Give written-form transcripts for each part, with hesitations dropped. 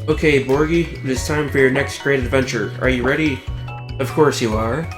Okay, Borgie, it is time for your next great adventure. Are you ready? Of course you are.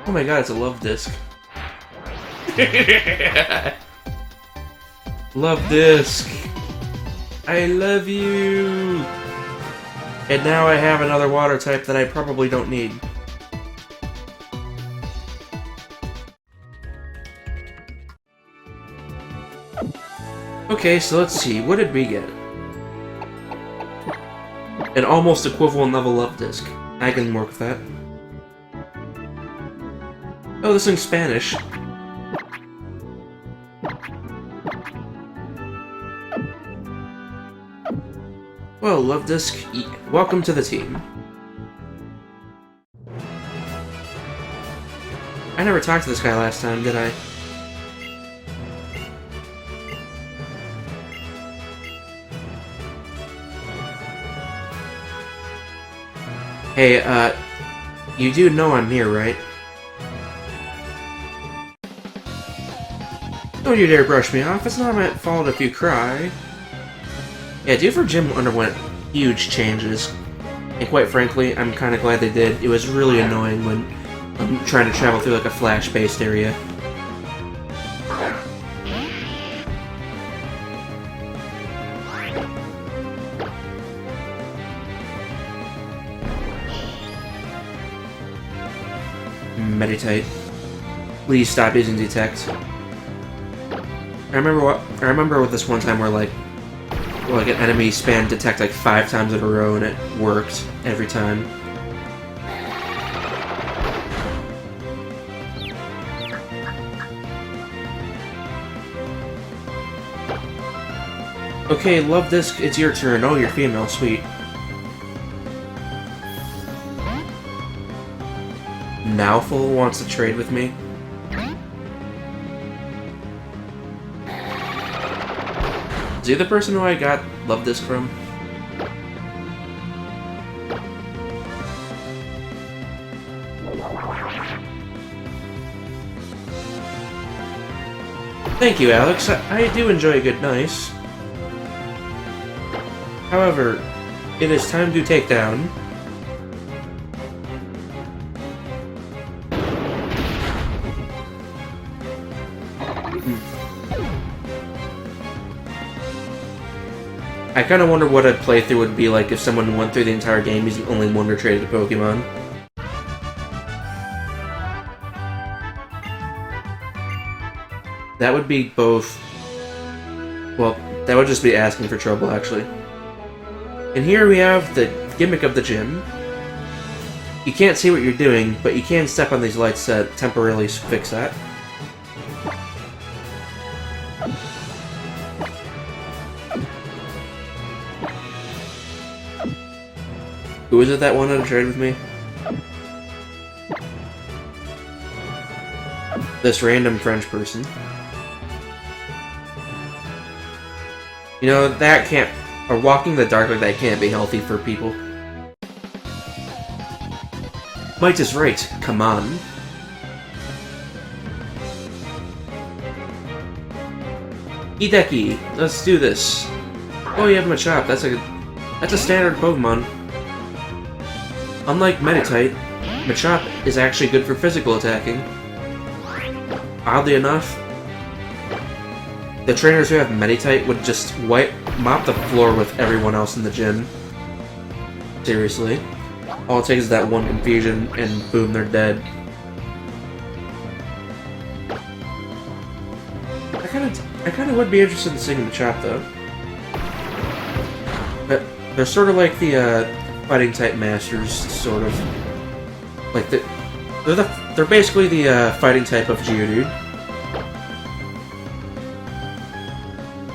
Oh my god, it's a love disc. Love disc. I love you. And now I have another water type that I probably don't need. Okay, so let's see. What did we get? An almost equivalent level love disc. I can work with that. Oh, this thing's Spanish. Well, Love Disc, welcome to the team. I never talked to this guy last time, did I? Hey, you do know I'm here, right? Don't you dare brush me off, it's not my fault if you cry. Yeah, Doofer Gym underwent huge changes. And quite frankly, I'm kinda glad they did. It was really annoying when I'm trying to travel through like a flash-based area. Meditate. Please stop using detect. I remember with this one time where like an enemy spammed detect like 5 times in a row and it worked every time. Okay, Love Disc, it's your turn. Oh, you're female, sweet. Nowful wants to trade with me. Is he the person who I got Love Disc from? Thank you, Alex. I do enjoy a good nice. However, it is time to take down... I kind of wonder what a playthrough would be like if someone went through the entire game using only one traded Pokemon. That would be both... Well, that would just be asking for trouble, actually. And here we have the gimmick of the gym. You can't see what you're doing, but you can step on these lights to temporarily fix that. Who is it that wanted to trade with me? This random French person. You know, that can't... Or walking in the dark like that can't be healthy for people. Might is right. Come on. Hideki, let's do this. Oh, you have Machop. That's a standard Pokemon. Unlike Meditite, Machop is actually good for physical attacking. Oddly enough, the trainers who have Meditite would just mop the floor with everyone else in the gym. Seriously. All it takes is that one confusion, and boom, they're dead. I kinda would be interested in seeing Machop, though. But they're sort of like the, fighting type masters, sort of. Like They're basically the fighting type of Geodude.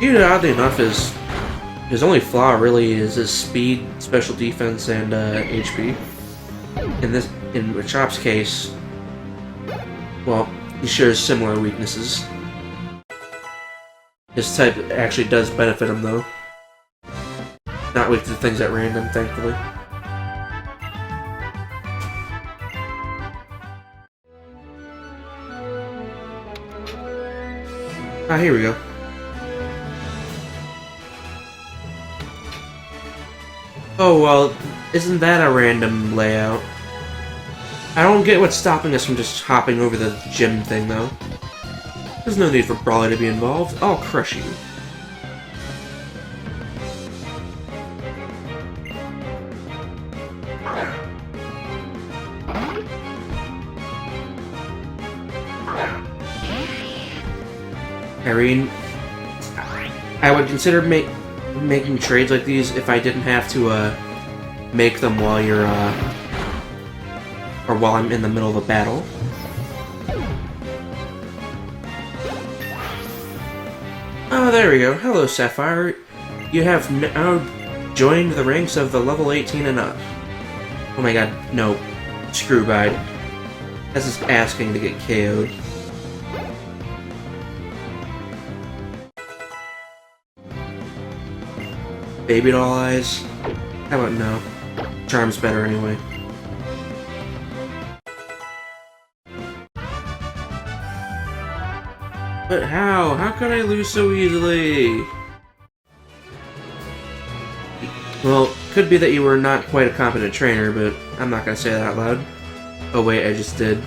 Geodude, oddly enough, his only flaw really is his speed, special defense, and HP. In Machop's case, well, he shares similar weaknesses. His type actually does benefit him, though. Not weak to things at random, thankfully. Ah, here we go. Oh, well, isn't that a random layout? I don't get what's stopping us from just hopping over the gym thing, though. There's no need for Brawly to be involved. I'll crush you. Irene, I would consider making trades like these if I didn't have to make them while you're or while I'm in the middle of a battle. Oh, there we go. Hello, Sapphire. You have now joined the ranks of the level 18 and up. Oh my god, no. Screw bide. That's just asking to get KO'd. Baby doll eyes? How about no? Charm's better anyway. But how? How could I lose so easily? Well, could be that you were not quite a competent trainer, but I'm not gonna say that out loud. Oh wait, I just did.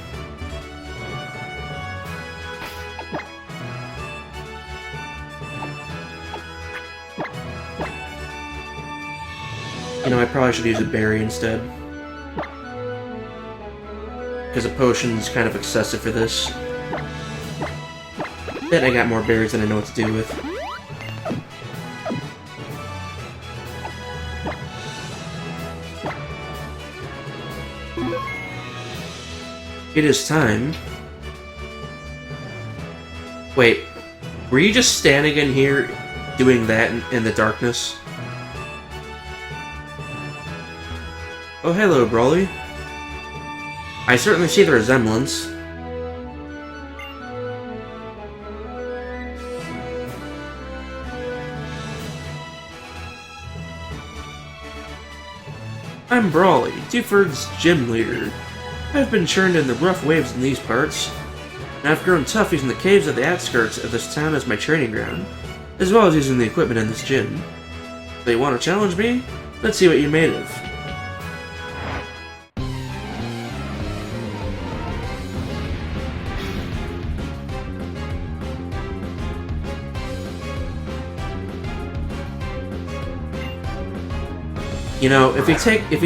You know, I probably should use a berry instead. Because a potion's kind of excessive for this. Bet I got more berries than I know what to do with. It is time. Wait, were you just standing in here doing that in the darkness? Oh, hello, Brawly. I certainly see the resemblance. I'm Brawly, Dewford's gym leader. I've been churned in the rough waves in these parts, and I've grown tough using the caves at the outskirts of this town as my training ground, as well as using the equipment in this gym. So you want to challenge me? Let's see what you're made of. You know, if you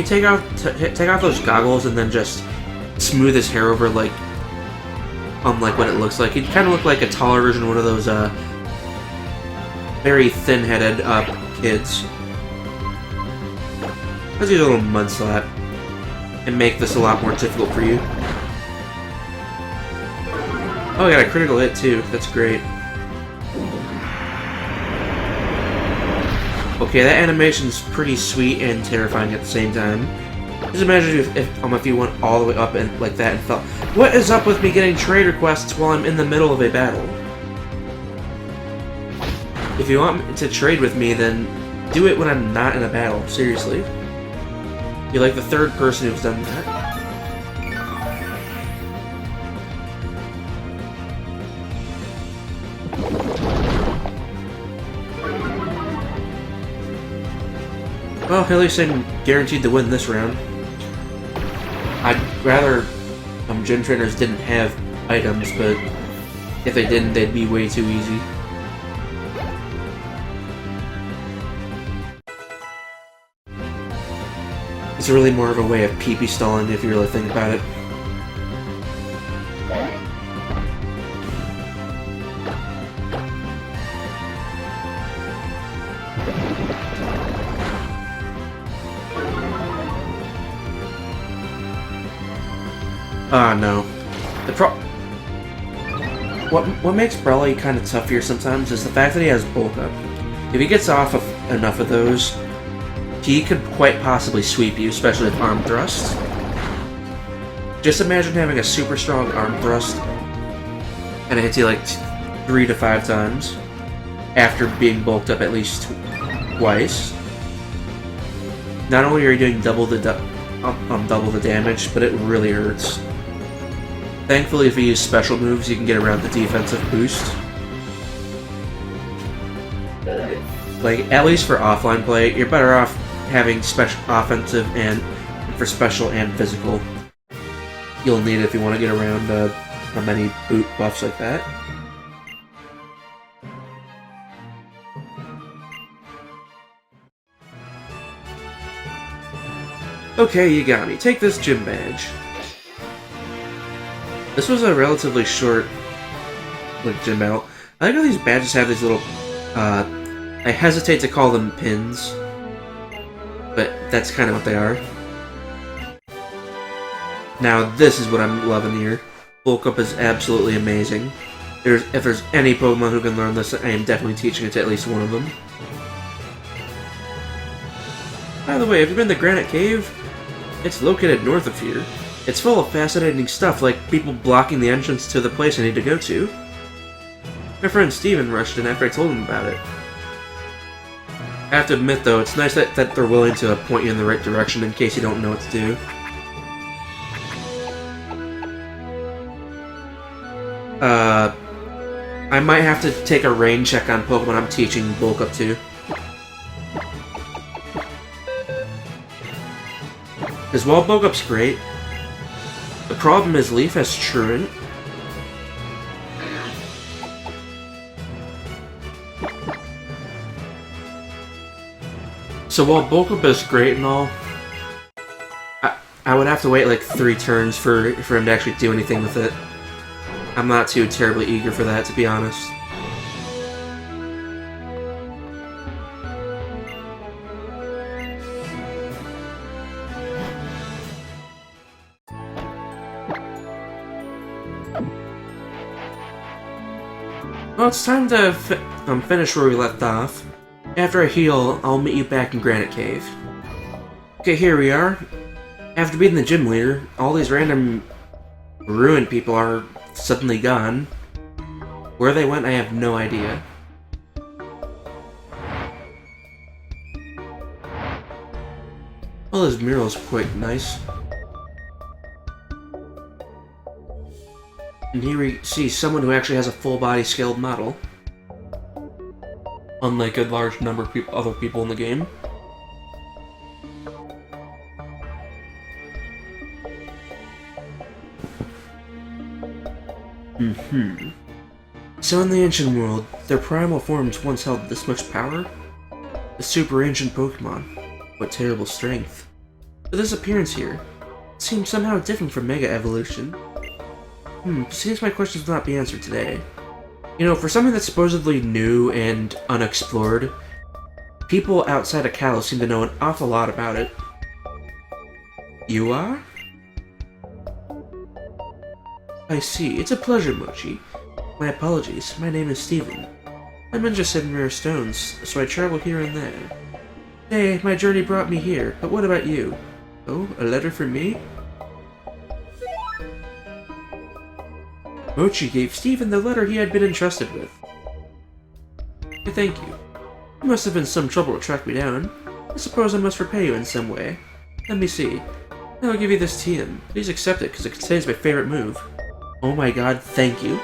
take off those goggles and then just smooth his hair over like what it looks like, he'd kind of look like a taller version of one of those very thin-headed kids. Let's use a little mud slap and make this a lot more difficult for you. Oh, I got a critical hit too. That's great. Okay, that animation's pretty sweet and terrifying at the same time. Just imagine if you went all the way up and like that and felt, what is up with me getting trade requests while I'm in the middle of a battle? If you want to trade with me, then do it when I'm not in a battle. Seriously. You're like the third person who's done that. Well, at least I'm guaranteed to win this round. I'd rather gym trainers didn't have items, but if they didn't, they'd be way too easy. It's really more of a way of pee-pee stalling if you really think about it. No. What makes Brawly kind of tough here sometimes is the fact that he has bulk up. If he gets off of enough of those, he could quite possibly sweep you, especially with arm thrusts. Just imagine having a super strong arm thrust, and it hits you like 3 to 5 times after being bulked up at least twice. Not only are you doing double the damage, but it really hurts. Thankfully, if you use special moves, you can get around the defensive boost. Like, at least for offline play, you're better off having special offensive and for special and physical. You'll need it if you want to get around many boot buffs like that. Okay, you got me. Take this gym badge. This was a relatively short, gym battle. I like how these badges have these little, I hesitate to call them pins, but that's kind of what they are. Now, this is what I'm loving here. Bulk Up is absolutely amazing. If there's any Pokemon who can learn this, I am definitely teaching it to at least one of them. By the way, have you been to Granite Cave? It's located north of here. It's full of fascinating stuff, like people blocking the entrance to the place I need to go to. My friend Steven rushed in after I told him about it. I have to admit, though, it's nice that they're willing to point you in the right direction in case you don't know what to do. I might have to take a rain check on Pokemon I'm teaching Bulk Up to. Because while Bulk Up's great, the problem is Leaf has Truant. So while Bulk Up is great and all, I would have to wait like 3 turns for him to actually do anything with it. I'm not too terribly eager for that, to be honest. Well, it's time to finish where we left off. After I heal, I'll meet you back in Granite Cave. Okay, here we are. After beating the gym leader, all these random ruined people are suddenly gone. Where they went, I have no idea. Well, this mural is quite nice. And here we see someone who actually has a full-body scaled model. Unlike a large number of other people in the game. So in the ancient world, their primal forms once held this much power? The super ancient Pokemon. What terrible strength. But this appearance here seems somehow different from Mega Evolution. Seems my questions will not be answered today. You know, for something that's supposedly new and unexplored, people outside of Kalos seem to know an awful lot about it. You are? I see. It's a pleasure, Mochi. My apologies. My name is Steven. I'm interested in rare stones, so I travel here and there. Hey, my journey brought me here, but what about you? Oh, a letter for me? Mochi gave Steven the letter he had been entrusted with. Thank you. It must have been some trouble to track me down. I suppose I must repay you in some way. Let me see. I'll give you this TM. Please accept it, because it contains my favorite move. Oh my god, thank you.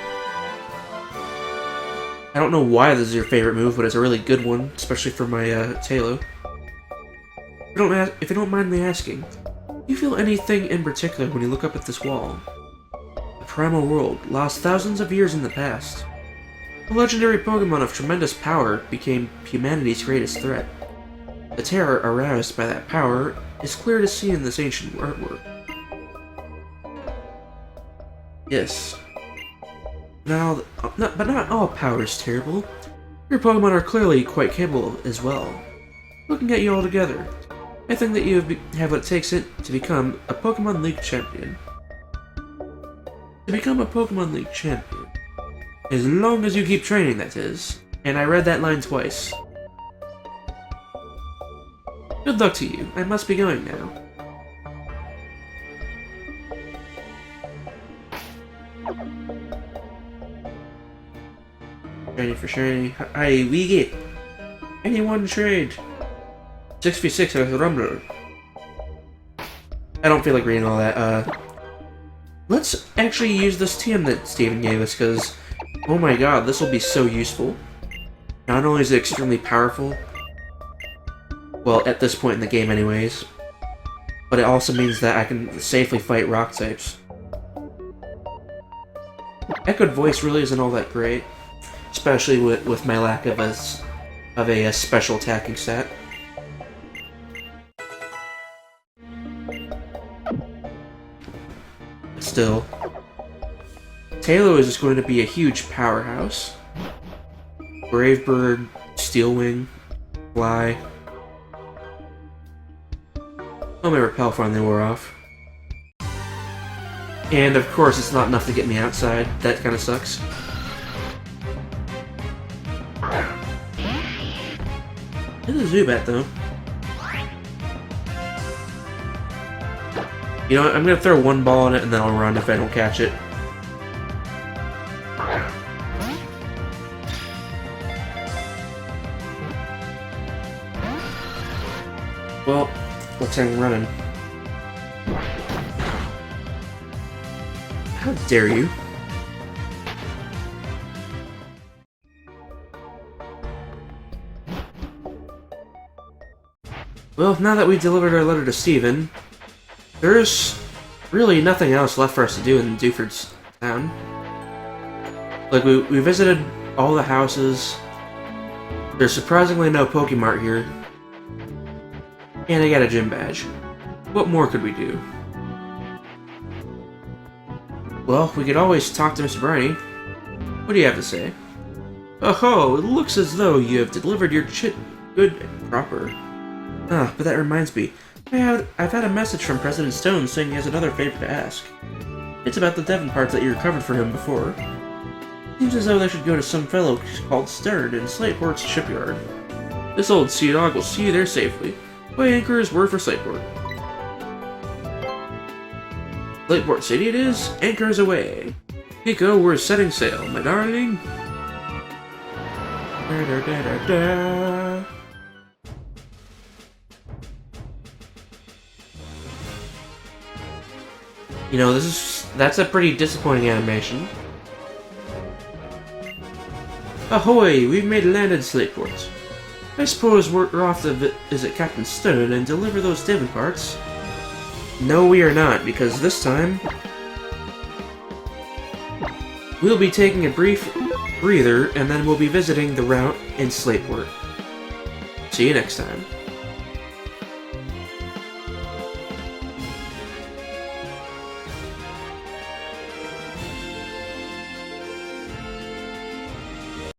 I don't know why this is your favorite move, but it's a really good one, especially for my Tailo. If you don't mind me asking, do you feel anything in particular when you look up at this wall? The primal world, lost thousands of years in the past. A legendary Pokemon of tremendous power became humanity's greatest threat. The terror aroused by that power is clear to see in this ancient artwork. Yes. But not all power is terrible. Your Pokemon are clearly quite capable as well. Looking at you all together, I think that you have what it takes to become a Pokemon League champion. to become a Pokemon League champion. As long as you keep training, that is. And I read that line twice. Good luck to you. I must be going now. Shiny for shiny. Aye, we get. Anyone trade? 6v6 as a Rumbler. I don't feel like reading all that. Let's actually use this TM that Steven gave us, because, oh my god, this will be so useful. Not only is it extremely powerful, well, at this point in the game anyways, but it also means that I can safely fight rock types. Echoed Voice really isn't all that great, especially with my lack of a special attacking stat. Still, Taylor is just going to be a huge powerhouse. Brave Bird, Steel Wing, Fly. Oh, my Repel finally wore off. And of course, it's not enough to get me outside. That kind of sucks. This is a Zubat, though. You know what? I'm gonna throw one ball on it and then I'll run if I don't catch it. Well, looks like I'm running. How dare you? Well, now that we've delivered our letter to Steven, there's really nothing else left for us to do in Dewford's town. Like, we visited all the houses. There's surprisingly no Pokemart here. And I got a gym badge. What more could we do? Well, we could always talk to Mr. Briny. What do you have to say? Oh, it looks as though you have delivered your chit good and proper. Ah, but that reminds me. I've had a message from President Stone saying he has another favor to ask. It's about the Devon parts that you recovered for him before. Seems as though they should go to some fellow called Stern in Slateport's shipyard. This old sea dog will see you there safely. Way anchor is word for Slateport. Slateport City it is, anchors away. Pico, we're setting sail, my darling. Da da da da da. You know, that's a pretty disappointing animation. Ahoy! We've made land in Slateport. I suppose we're off to visit Captain Stone and deliver those Devon parts. No, we are not, because this time we'll be taking a brief breather, and then we'll be visiting the route in Slateport. See you next time.